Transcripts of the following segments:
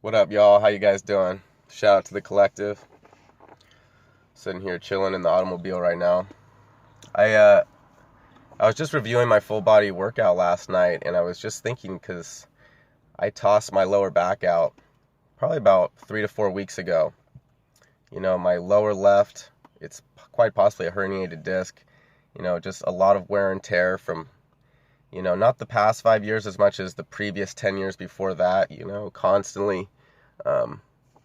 What up, y'all? How you guys doing? Shout out to the collective. Sitting here chilling in the automobile right now. I uh I was just reviewing my full body workout last night, and I was just thinking because I tossed my lower back out probably about 3 to 4 weeks ago. My lower left, it's quite possibly a herniated disc. Just a lot of wear and tear from not the past 5 years as much as the previous 10 years before that. Constantly um,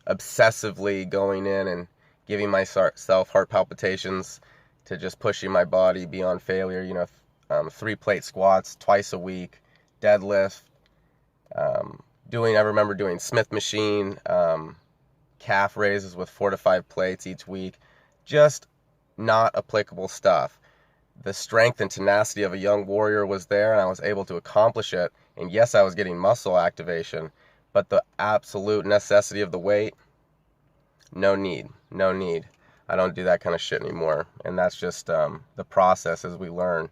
obsessively going in and giving myself heart palpitations to just pushing my body beyond failure. 3 plate squats twice a week, deadlift, I remember doing Smith machine, calf raises with 4 to 5 plates each week. Just not applicable stuff. The strength and tenacity of a young warrior was there, and I was able to accomplish it. And yes, I was getting muscle activation, but the absolute necessity of the weight, no need. No need. I don't do that kind of shit anymore. And that's just the process as we learn.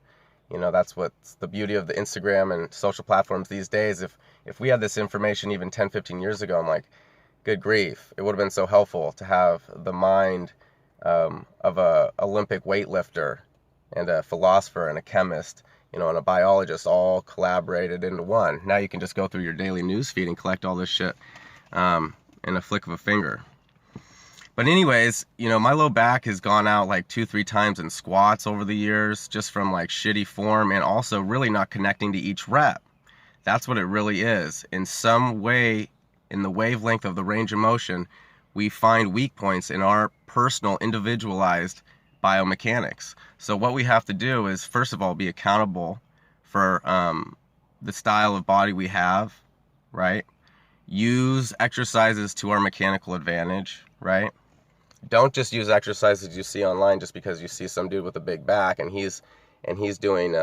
That's what's the beauty of the Instagram and social platforms these days. If we had this information even 10, 15 years ago, I'm like, good grief, it would have been so helpful to have the mind of a Olympic weightlifter and a philosopher and a chemist, and a biologist all collaborated into one. Now you can just go through your daily news feed and collect all this shit in a flick of a finger. But anyways, my low back has gone out like 2-3 times in squats over the years, just from like shitty form and also really not connecting to each rep. That's what it really is. In some way, in the wavelength of the range of motion, we find weak points in our personal, individualized biomechanics. So what we have to do is, first of all, be accountable for the style of body we have, right? Use exercises to our mechanical advantage, right? Don't just use exercises you see online just because you see some dude with a big back and he's doing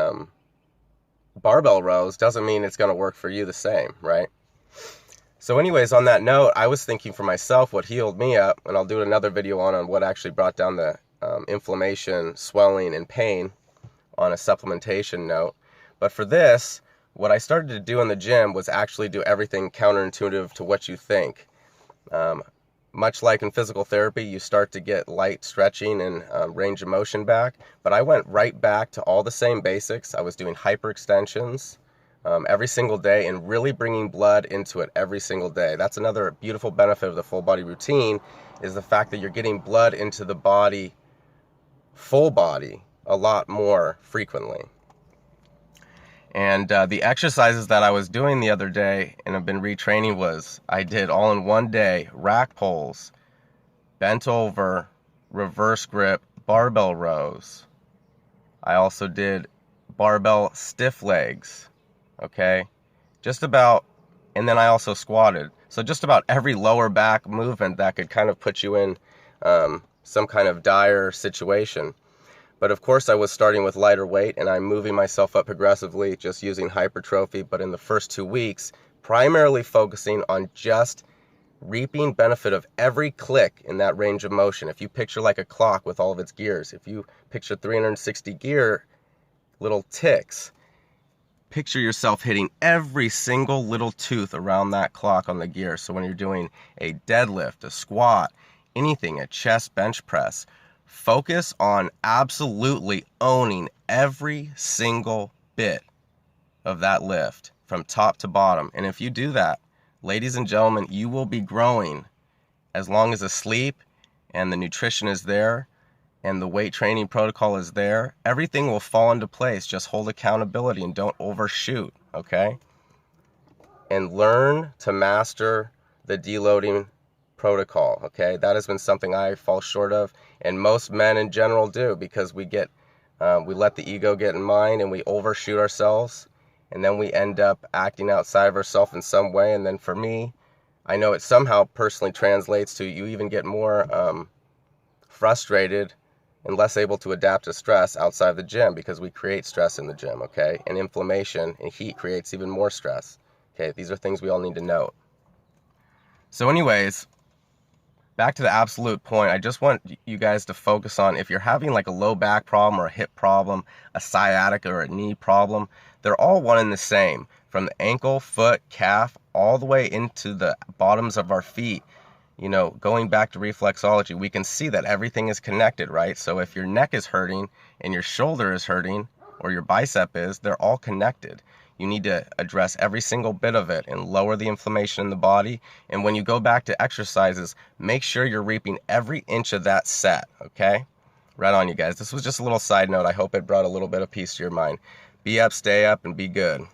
barbell rows. Doesn't mean it's going to work for you the same, right? So anyways, on that note, I was thinking for myself what healed me up, and I'll do another video on what actually brought down the inflammation, swelling, and pain on a supplementation note. But for this, what I started to do in the gym was actually do everything counterintuitive to what you think. Much like in physical therapy, you start to get light stretching and range of motion back, but I went right back to all the same basics. I was doing hyperextensions every single day and really bringing blood into it every single day. That's another beautiful benefit of the full body routine, is the fact that you're getting blood into the body, full body, a lot more frequently. And the exercises that I was doing the other day and have been retraining was, I did all in one day, rack pulls, bent over, reverse grip, barbell rows. I also did barbell stiff legs, okay? And then I also squatted. So just about every lower back movement that could kind of put you in some kind of dire situation. But of course I was starting with lighter weight, and I'm moving myself up progressively, just using hypertrophy. But in the first 2 weeks, primarily focusing on just reaping benefit of every click in that range of motion. If you picture like a clock with all of its gears, if you picture 360 gear little ticks, picture yourself hitting every single little tooth around that clock on the gear. So when you're doing a deadlift, a squat, anything, a chest bench press, focus on absolutely owning every single bit of that lift from top to bottom. And if you do that, ladies and gentlemen, you will be growing as long as the sleep and the nutrition is there and the weight training protocol is there. Everything will fall into place. Just hold accountability and don't overshoot, okay? And learn to master the deloading protocol, okay? That has been something I fall short of, and most men in general do, because we let the ego get in mind and we overshoot ourselves, and then we end up acting outside of ourselves in some way. And then for me, I know it somehow personally translates to you even get more frustrated and less able to adapt to stress outside of the gym, because we create stress in the gym, okay? And inflammation and heat creates even more stress, okay? These are things we all need to note. So anyways, back to the absolute point, I just want you guys to focus on, if you're having like a low back problem or a hip problem, a sciatica or a knee problem, they're all one and the same. from the ankle, foot, calf, all the way into the bottoms of our feet. You know, going back to reflexology, we can see that everything is connected, right? So if your neck is hurting and your shoulder is hurting, or your bicep is, they're all connected. You need to address every single bit of it and lower the inflammation in the body. And when you go back to exercises, make sure you're reaping every inch of that set, okay? Right on, you guys. This was just a little side note. I hope it brought a little bit of peace to your mind. Be up, stay up, and be good.